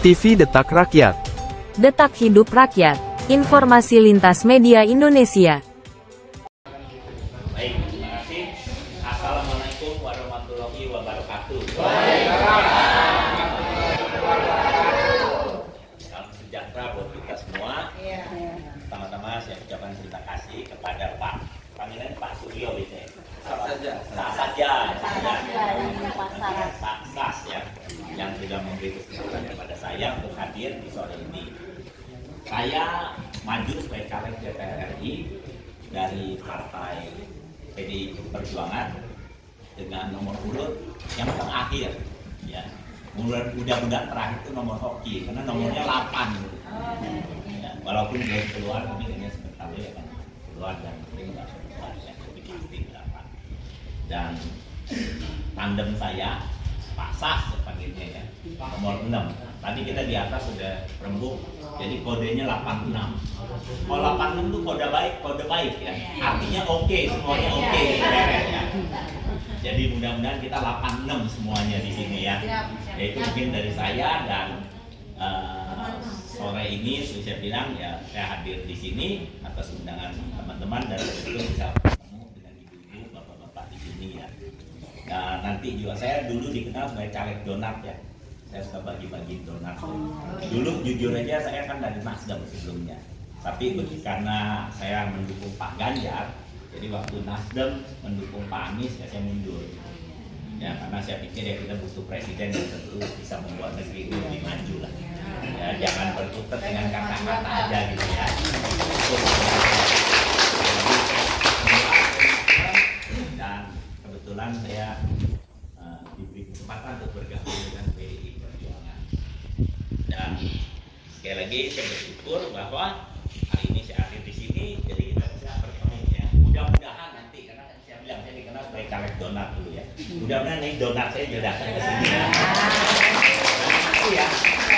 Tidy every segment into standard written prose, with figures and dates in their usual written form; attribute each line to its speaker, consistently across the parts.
Speaker 1: TV Detak Rakyat.
Speaker 2: Detak hidup rakyat. Informasi lintas media Indonesia.
Speaker 3: Baik, terima kasih. Assalamualaikum warahmatullahi wabarakatuh. Salam sejahtera buat kita semua. Pertama-tama saya ucapkan terima kasih kepada Pak, panggilan Pak Suryo biasanya. Pak Sas ya, yang sudah memberi kesempatan kepada saya untuk hadir di sore ini. Saya maju sebagai caleg DPR RI dari Partai PDI Perjuangan dengan nomor urut yang terakhir ya. Mudah-mudahan terakhir itu nomor hoki karena nomornya 8 gitu. Ya, walaupun belum keluar tapi kayaknya sebentar lagi akan keluar dan mungkin nggak keluar ya, lebih pasti 8. Dan tandem saya Pak Sas panggilnya ya, nomor 6. Tadi kita di atas sudah rembuk, jadi kodenya 86. Kalau 86 itu kode baik ya. Artinya oke, semuanya oke, beres ya. Jadi mudah-mudahan kita 86 semuanya di sini ya. Yaitu mungkin dari saya dan sore ini saya bilang ya saya hadir di sini atas undangan teman-teman dan itu bisa ketemu dengan ibu-ibu, bapak-bapak di sini ya. Nah, nanti juga saya dulu dikenal sebagai caleg donat ya. Saya suka bagi-bagi donat. Dulu jujur aja saya kan dari Nasdem sebelumnya. Tapi karena saya mendukung Pak Ganjar, jadi waktu Nasdem mendukung Pak Anies ya saya mundur. Ya karena saya pikir ya kita butuh presiden yang tentu bisa membuat negeri ini lebih maju lah. Ya jangan berkutat dengan kata-kata aja gitu ya. Dan kebetulan saya diberi kesempatan untuk bergabung dengan PDI Perjuangan. Dan sekali lagi saya bersyukur bahwa hari ini saya hadir di sini, jadi kita bisa bertemu ya. Mudah-mudahan nanti karena saya bilang saya dikenal sebagai caleg donat dulu ya. Mudah-mudahan nih donat saya juga datang ke sini ya. Nanti ya,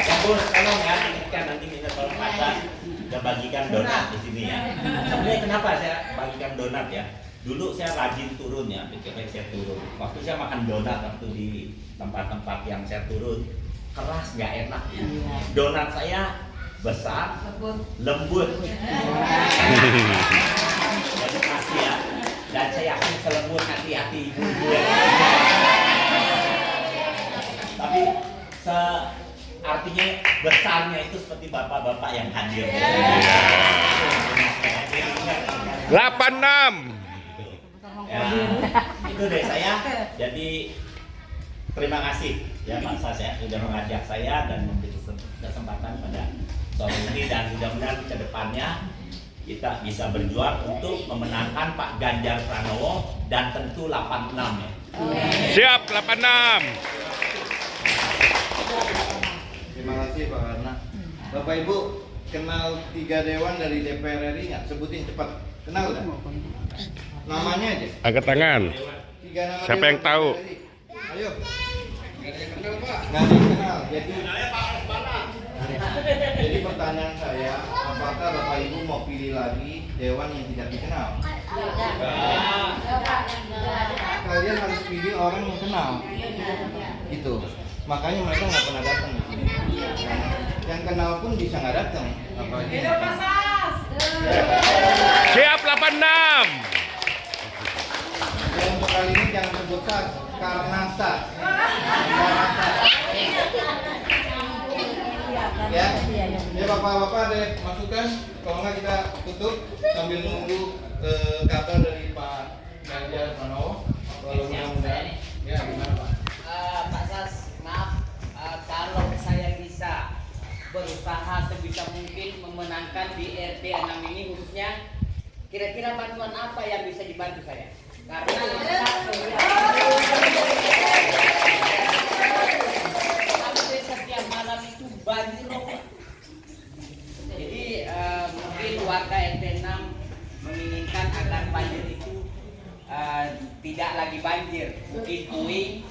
Speaker 3: cabut tolong ya, ingatkan nanti minta tolong masak dan bagikan donat di sini ya. Sebenarnya kenapa saya bagikan donat ya? Dulu saya rajin turun ya, ketika saya turun. Waktu saya makan donat waktu di tempat-tempat yang saya turun, keras nggak enak. Donat saya besar, lembut. Terima kasih ya. Dan saya yakin selembut hati-hati ibu-ibu ya. Tapi artinya besarnya itu seperti bapak-bapak yang hadir.
Speaker 1: 86.
Speaker 3: Ya, itu dari saya. Jadi terima kasih ya Pak Sas ya sudah mengajak saya dan memberi kesempatan pada sore ini dan mudah-mudahan ke depannya kita bisa berjuang untuk memenangkan Pak Ganjar Pranowo dan tentu 86 ya.
Speaker 1: Siap 86.
Speaker 4: Terima kasih Pak Karna. Bapak Ibu kenal 3 dewan dari DPR RI nggak? Sebutin cepat. Kenal nggak? Namanya aja.
Speaker 1: Angkat tangan.
Speaker 4: 3 nama.
Speaker 1: Siapa yang tahu?
Speaker 4: Ayo. Nggak ada yang kenal Pak. Nggak ada yang kenal. Jadi pertanyaan saya, apakah Bapak Ibu mau pilih lagi dewan yang tidak dikenal? Kalian harus pilih orang yang kenal. Gitu. Makanya mereka nggak pernah datang di sini. Yang kenal pun bisa nggak datang. Apalagi.
Speaker 1: Siap 86.
Speaker 4: Dan untuk kali ini jangan sebut Sas, karena Sas. Karena Sas. Ya, ya bapak-bapak ada masukan. Kalau nggak kita tutup sambil nunggu kabar dari Pak Ganjar Pranowo. Kalau mudah-mudahan, ya gimana Pak?
Speaker 5: Pak Sas, maaf, kalau saya bisa berusaha sebisa mungkin memenangkan di RT 6 ini khususnya, kira-kira bantuan apa yang bisa dibantu saya? Karena sampai setiap malam itu banjir loh. Jadi mungkin warga RT 6 menginginkan agar banjir itu tidak lagi banjir, mungkin puing.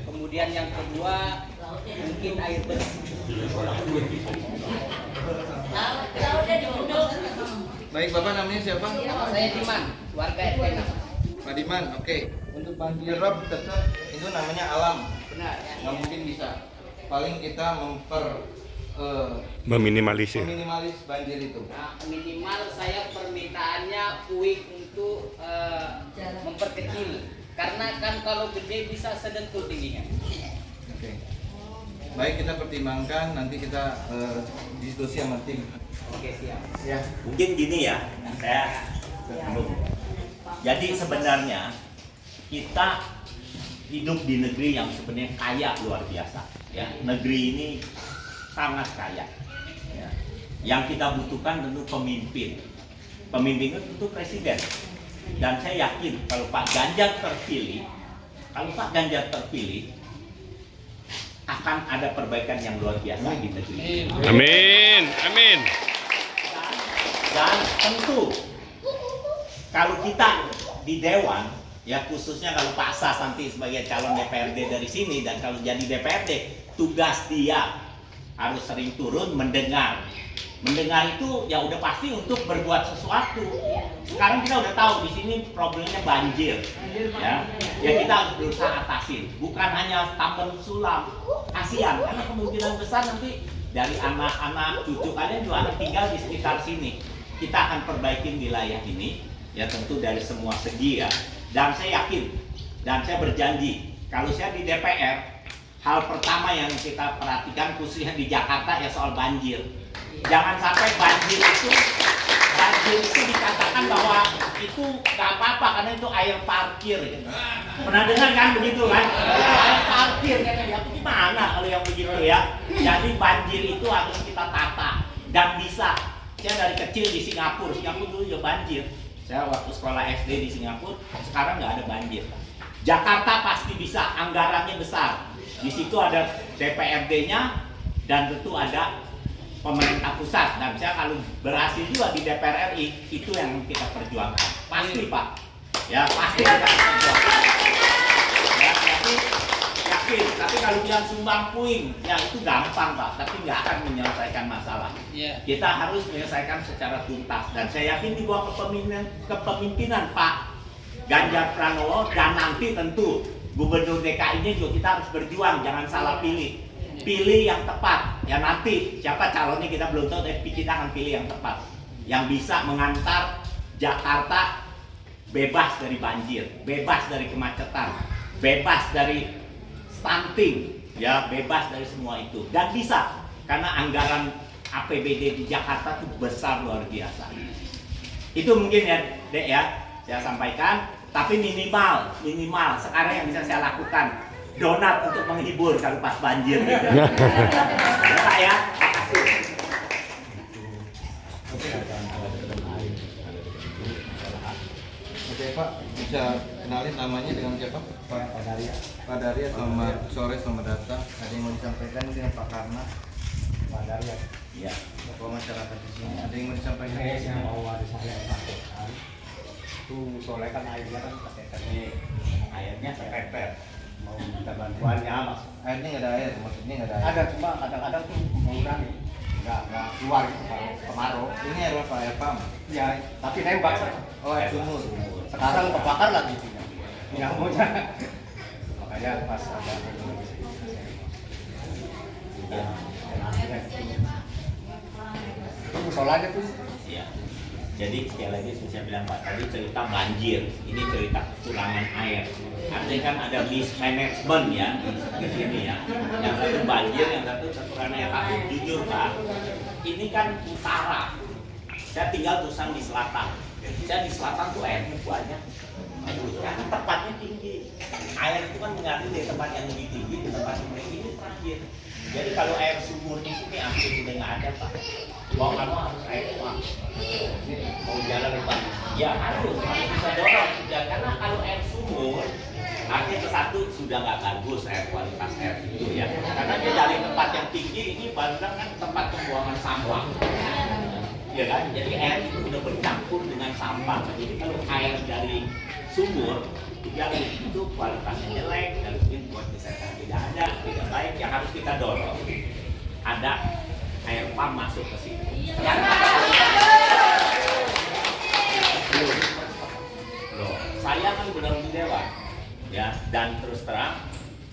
Speaker 5: Kemudian yang kedua mungkin air bersih.
Speaker 4: Baik, Bapak namanya siapa?
Speaker 5: Saya Diman, warga RT 6.
Speaker 4: Pak Diman, oke. Untuk banjir rob tetap itu namanya alam.
Speaker 5: Benar.
Speaker 4: Nggak mungkin bisa. paling kita
Speaker 1: Meminimalisir.
Speaker 4: meminimalis banjir itu.
Speaker 5: Nah, minimal saya permintaannya UIK untuk memperkecil. Karena kan kalau gede bisa sedentul tingginya.
Speaker 4: Oke. Baik, kita pertimbangkan, nanti kita diskusi sama tim.
Speaker 5: Oke, siap.
Speaker 4: Ya.
Speaker 3: Mungkin gini ya, saya belum. Jadi sebenarnya kita hidup di negeri yang sebenarnya kaya luar biasa. Ya, negeri ini sangat kaya. Ya. Yang kita butuhkan tentu pemimpin. Pemimpin itu tentu presiden. Dan saya yakin kalau Pak Ganjar terpilih, akan ada perbaikan yang luar biasa di negeri ini.
Speaker 1: Amin. Amin.
Speaker 3: Dan tentu kalau kita di Dewan, ya khususnya kalau Pak Sas nanti sebagai calon DPRD dari sini, dan kalau jadi DPRD, tugas dia harus sering turun mendengar. Mendengar itu ya udah pasti untuk berbuat sesuatu. Sekarang kita udah tahu di sini problemnya banjir, ya kita harus berusaha atasin. Bukan hanya tambang sulam, kasihan karena kemungkinan besar nanti dari anak-anak cucu kalian juga akan tinggal di sekitar sini. Kita akan perbaikin wilayah ini, ya tentu dari semua segi ya. Dan saya yakin dan saya berjanji kalau saya di DPR, hal pertama yang kita perhatikan khususnya di Jakarta ya soal banjir. Jangan sampai banjir itu dikatakan bahwa itu nggak apa-apa karena itu air parkir. Gitu. Pernah dengar kan begitu kan? Air parkir kan ya gimana kalau yang begitu ya? Jadi banjir itu harus kita tata dan bisa. Saya dari kecil di Singapura dulu juga banjir. Saya waktu sekolah SD di Singapura, sekarang nggak ada banjir. Jakarta pasti bisa, anggarannya besar. Di situ ada DPRD-nya dan tentu ada pemerintah pusat, dan saya kalau berhasil juga di DPR RI itu yang kita perjuangkan pasti Pak ya, pasti kita perjuangkan ya, yakin. Tapi kalau bilang sumbang puing ya itu gampang Pak, tapi nggak akan menyelesaikan masalah. Kita harus menyelesaikan secara tuntas, dan saya yakin di bawah kepemimpinan Pak Ganjar Pranowo, dan nanti tentu Gubernur DKI-nya juga kita harus berjuang, jangan salah pilih yang tepat. Ya nanti siapa calonnya kita belum tahu, tapi kita akan pilih yang tepat, yang bisa mengantar Jakarta bebas dari banjir, bebas dari kemacetan, bebas dari stunting, ya bebas dari semua itu, dan bisa karena anggaran APBD di Jakarta itu besar luar biasa. Itu mungkin ya Dek ya saya sampaikan, tapi minimal sekarang yang bisa saya lakukan donat untuk menghibur kalau pas banjir gitu. Ya Pak ya.
Speaker 4: Oke Pak, bisa kenalin namanya dengan siapa? Pak Daria, selamat sore, selamat datang. Ada yang mau disampaikan dengan Pak Karna?
Speaker 6: Pak Daria.
Speaker 3: Iya.
Speaker 4: Bapak masyarakat di sini, ada yang mau disampaikan?
Speaker 6: Yang mau ada saya sampaikan itu soalnya kan airnya kan
Speaker 3: Airnya kepepet.
Speaker 6: mau minta bantuannya mas.
Speaker 4: Airnya nggak ada air, maksudnya nggak ada air.
Speaker 6: Ada cuma kadang-kadang tuh mengurangi, nggak keluar gitu kalau kemarau.
Speaker 4: Ini air apa? Air pam?
Speaker 6: Ya tapi nembak.
Speaker 4: Oh, air sumur.
Speaker 6: Sekarang kebakar lagi nyamuknya. Makanya pas ada itu soalnya tuh.
Speaker 3: Iya. Jadi sekali lagi saya bilang Pak, tadi cerita banjir, ini cerita kekurangan air. Artinya kan ada mismanagement ya di sini ya. Yang satu banjir, yang satu kekurangan air. Tapi jujur Pak, ini kan utara. Saya tinggal tuh di selatan. Saya di selatan tuh airnya banyak. Karena tempatnya tinggi. Air itu kan mengalir dari tempat yang lebih tinggi ke tempat yang lebih ini terakhir. Jadi kalau air sumur di sini hampir udah nggak ada Pak. Mau kamu harus air uang. Mau jalan Pak? Ya harus bisa dorong. Karena kalau air sumur artinya satu sudah nggak bagus air, kualitas air itu ya. Karena dia dari tempat yang tinggi, ini bandang kan tempat pembuangan sampah. Ya kan? Jadi air itu udah bercampur dengan sampah. Jadi kalau air dari sumur yang itu kualitasnya jelek dan mungkin buat kesehatan tidak ada, tidak baik, yang harus kita dorong ada air pam masuk ke sini. Loh, saya kan benar di Dewan ya, dan terus terang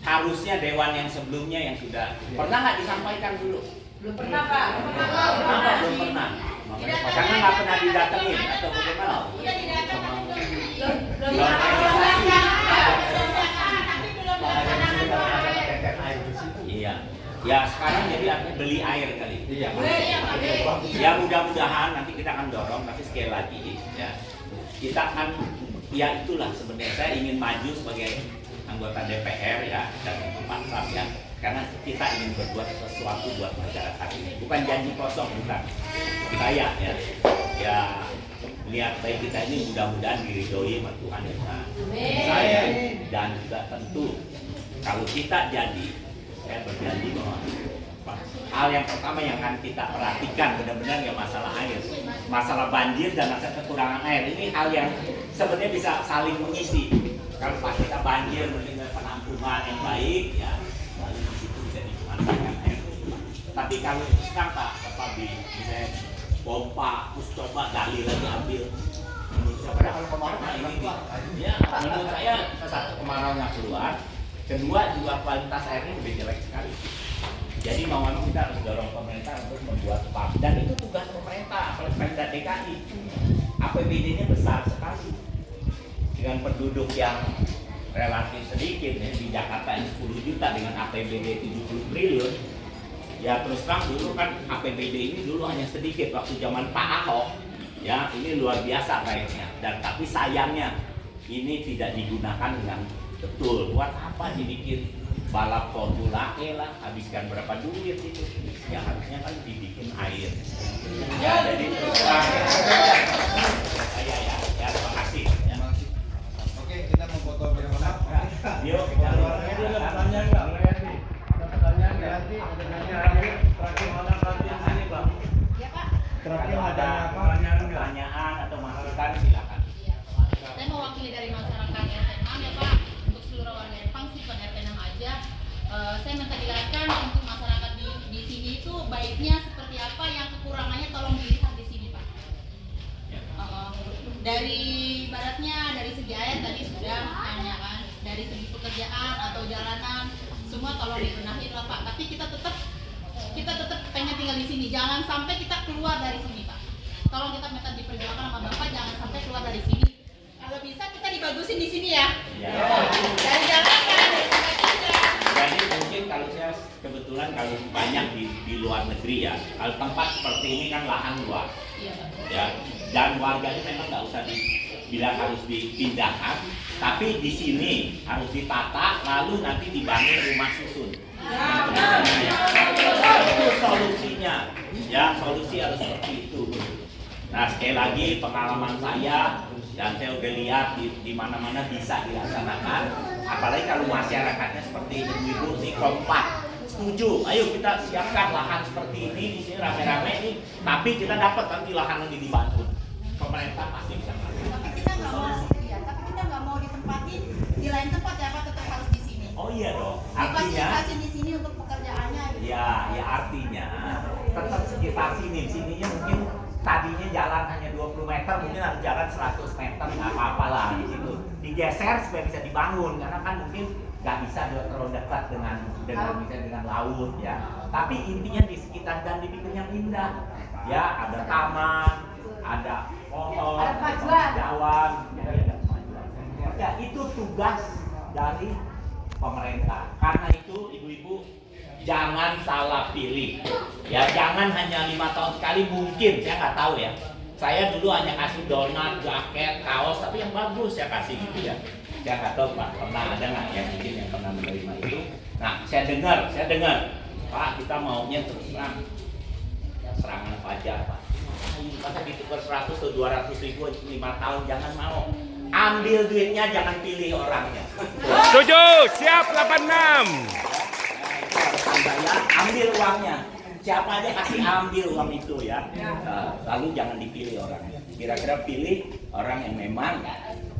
Speaker 3: harusnya dewan yang sebelumnya yang sudah pernah nggak disampaikan dulu?
Speaker 5: Belum pernah Pak.
Speaker 3: Kenapa belum pernah? Karena nggak pernah didatengin atau bagaimana? Iya. Ya sekarang jadi artinya beli air kali.
Speaker 6: Iya.
Speaker 3: Ya mudah-mudahan nanti kita akan dorong, tapi sekali lagi ya kita akan ya itulah sebenarnya saya ingin maju sebagai anggota DPR ya dan Pak Pras ya, karena kita ingin berbuat sesuatu buat masyarakat ini, bukan janji kosong, bukan saya ya lihat baik kita ini mudah-mudahan diridhoi sama Tuhan ya saya, dan juga tentu kalau kita jadi, saya berjanji bahwa hal yang pertama yang akan kita perhatikan benar-benar ya masalah air, masalah banjir dan masalah kekurangan air. Ini hal yang sebenarnya bisa saling mengisi. Kalau pas kita banjir mendengar penampungan yang baik, ya lalu di situ bisa dimanfaatkan air. Tapi kalau sekarang Bapak bisa pompa, terus coba gali lagi ambil. Menurut saya kalau kemarau ini, ya menurut saya satu kemaraunya keluar, kedua juga kualitas airnya lebih jelek sekali. Jadi mau memang kita harus dorong pemerintah untuk membuat PAP, dan itu tugas pemerintah, apalagi Pemda DKI. APBD-nya besar sekali dengan penduduk yang relatif sedikit ya. Di Jakarta ini 10 juta dengan APBD 70 triliun. Ya terus terang dulu kan APBD ini dulu hanya sedikit waktu zaman Pak Ahok. Ya ini luar biasa kayaknya, dan tapi sayangnya ini tidak digunakan dengan betul. Buat apa dibikin balap Formula E lah, habiskan berapa duit itu? Ya harusnya kan dibikin air. Ya jadi terus terang ya terima kasih. Ya.
Speaker 4: Oke, kita mau foto bersama.
Speaker 3: Yuk kita
Speaker 6: Pertanyaan nggak? Ada pertanyaan nggak? Terakhir mana nanti di sini Pak?
Speaker 7: Iya Pak.
Speaker 6: Terakhir
Speaker 3: kalau
Speaker 6: ada
Speaker 3: ada pertanyaan atau masukan silakan.
Speaker 7: Iya. Saya mewakili dari masyarakat RT 6 ya Pak. Untuk seluruh warga Empang sih pada RT 6 aja. Saya minta dijelaskan untuk masyarakat di sini itu baiknya seperti apa, yang kekurangannya tolong dilihat di sini Pak. Dari baratnya dari segi air tadi sudah hanya kan, dari segi pekerjaan atau jalanan semua tolong dibenahi lah Pak. Tapi kita tetap pengen tinggal di sini. Jangan sampai kita keluar dari sini Pak. Tolong kita minta diperjuangkan sama Bapak, jangan sampai keluar dari sini. Kalau bisa kita dibagusin di sini ya. Dari jalanan, dari tempat kerja.
Speaker 3: Jadi mungkin kalau saya kebetulan kalau banyak di luar negeri ya, kalau tempat seperti ini kan lahan luas.
Speaker 7: Iya Pak.
Speaker 3: Ya, dan warganya memang nggak usah dibilang harus dipindahkan, tapi di sini harus ditata, lalu nanti dibangun rumah susun. Itu solusinya, ya solusi harus seperti itu. Nah sekali lagi pengalaman saya dan saya udah lihat di mana-mana bisa dilaksanakan, apalagi kalau masyarakatnya seperti ibu-ibu nih kompak. Setuju, ayo kita siapkan lahan seperti ini di sini rame-rame ini, tapi kita dapat nanti lahan lagi dibangun. Pemerintah pasti bisa melakukan.
Speaker 7: Tapi kita nggak mau, ya, tapi kita nggak mau ditempatin di lain tempat ya Pak, tetap harus di sini.
Speaker 3: Oh iya dong, artinya
Speaker 7: Difasilitasi di sini untuk pekerjaannya. Gitu.
Speaker 3: ya artinya tetap sekitar sininya mungkin tadinya jalan hanya 20 meter, mungkin harus jalan 100 meter, nggak apa-apa lah di situ. Digeser supaya bisa dibangun, karena kan mungkin nggak bisa terlalu dekat dengan laut ya. Tapi intinya di sekitar dan dibikin yang indah. Ya ada taman, ada pohon,
Speaker 7: Ada kemajuan.
Speaker 3: jalan, ya ada kemajuan. Ya itu tugas dari pemerintah. Karena itu ibu-ibu jangan salah pilih. Ya jangan hanya 5 tahun sekali, mungkin saya nggak tahu ya. Saya dulu hanya kasih donat, jaket, kaos, tapi yang bagus saya kasih gitu ya. Saya nggak tahu Pak, pernah ada nggak yang mungkin yang pernah menerima itu. Nah saya dengar, Pak kita maunya terus terang serangan fajar Pak. Masa ditukar 100 atau 200 ribu 5 tahun, jangan mau. Ambil duitnya, jangan pilih orangnya.
Speaker 1: Setuju, siap 86.
Speaker 3: Ya, ambil uangnya. Siapa aja kasih ambil uang itu ya. Lalu jangan dipilih orangnya. Kira-kira pilih orang yang memang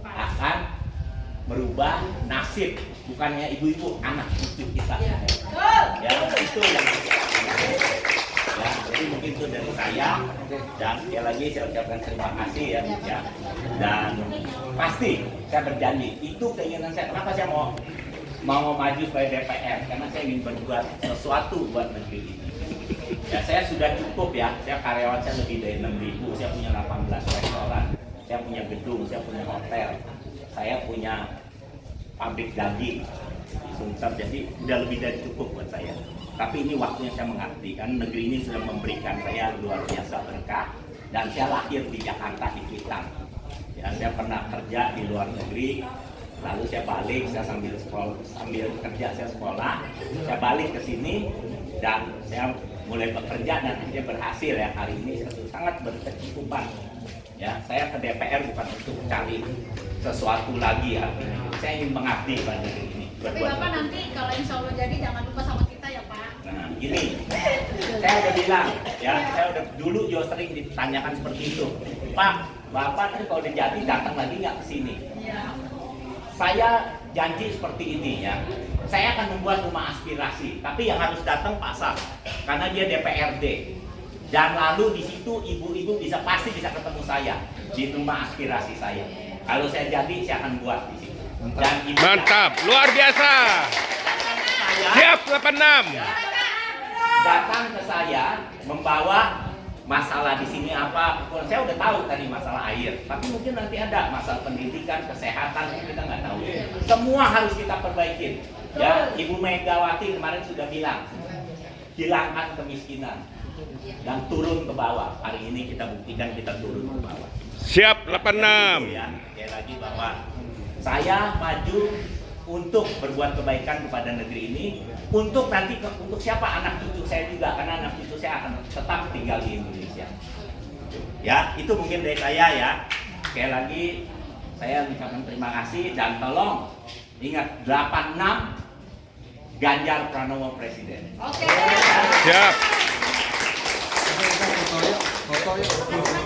Speaker 3: akan merubah nasib, bukannya ibu-ibu, anak cucu kita. Ya, itu yang ya, jadi mungkin itu dari saya, dan sekali lagi saya ucapkan terima kasih ya, dan pasti saya berjanji itu keinginan saya. Kenapa saya mau mau maju sebagai DPR karena saya ingin berbuat sesuatu buat negeri ini. Ya saya sudah cukup ya, saya karyawan saya lebih dari 6.000, saya punya 18 restoran, saya punya gedung, saya punya hotel, saya punya pabrik daging di Sumsel, jadi udah lebih dari cukup buat saya. Tapi ini waktunya saya mengabdi, kan negeri ini sudah memberikan saya luar biasa berkah, dan saya lahir di Jakarta, di Kuitang. Ya, saya pernah kerja di luar negeri, lalu saya balik, saya sambil kerja saya sekolah, saya balik ke sini dan saya mulai bekerja dan akhirnya berhasil ya. Hari ini saya sangat berkecukupan. Ya, saya ke DPR bukan untuk cari sesuatu lagi ya. Saya ingin mengabdi pada negeri ini.
Speaker 7: Tapi Bapak nanti kalau insya Allah jadi jangan lupa sama kita ya Pak.
Speaker 3: Nah, ini saya udah bilang ya, saya udah dulu juga sering ditanyakan seperti itu. Pak, Bapak nanti kalau udah jadi datang lagi nggak ke sini?
Speaker 7: Iya.
Speaker 3: Saya janji seperti ini ya. Saya akan membuat rumah aspirasi, tapi yang harus datang Pak Sal, karena dia DPRD. Dan lalu di situ ibu-ibu pasti bisa ketemu saya di rumah aspirasi saya. Kalau saya jadi, saya akan buat di situ. Dan ibu
Speaker 1: Mantap, luar biasa.
Speaker 3: saya,
Speaker 1: Siap 86.
Speaker 3: datang ke saya membawa masalah di sini apa. Saya udah tahu tadi masalah air, tapi mungkin nanti ada masalah pendidikan, kesehatan, kita nggak tahu. Semua harus kita perbaikin. Ya, Ibu Megawati kemarin sudah bilang, hilangkan kemiskinan dan turun ke bawah. Hari ini kita buktikan kita turun ke bawah.
Speaker 1: Siap
Speaker 3: Ya,
Speaker 1: 86.
Speaker 3: sekali lagi bahwa saya maju untuk berbuat kebaikan kepada negeri ini, untuk nanti untuk siapa, anak cucu saya juga, karena anak cucu saya akan tetap tinggal di Indonesia. Ya, itu mungkin dari saya ya. Sekali lagi saya mengucapkan terima kasih dan tolong ingat 86 Ganjar Pranowo Presiden.
Speaker 7: Oke.
Speaker 1: Siap.
Speaker 4: Foto yuk, foto yuk.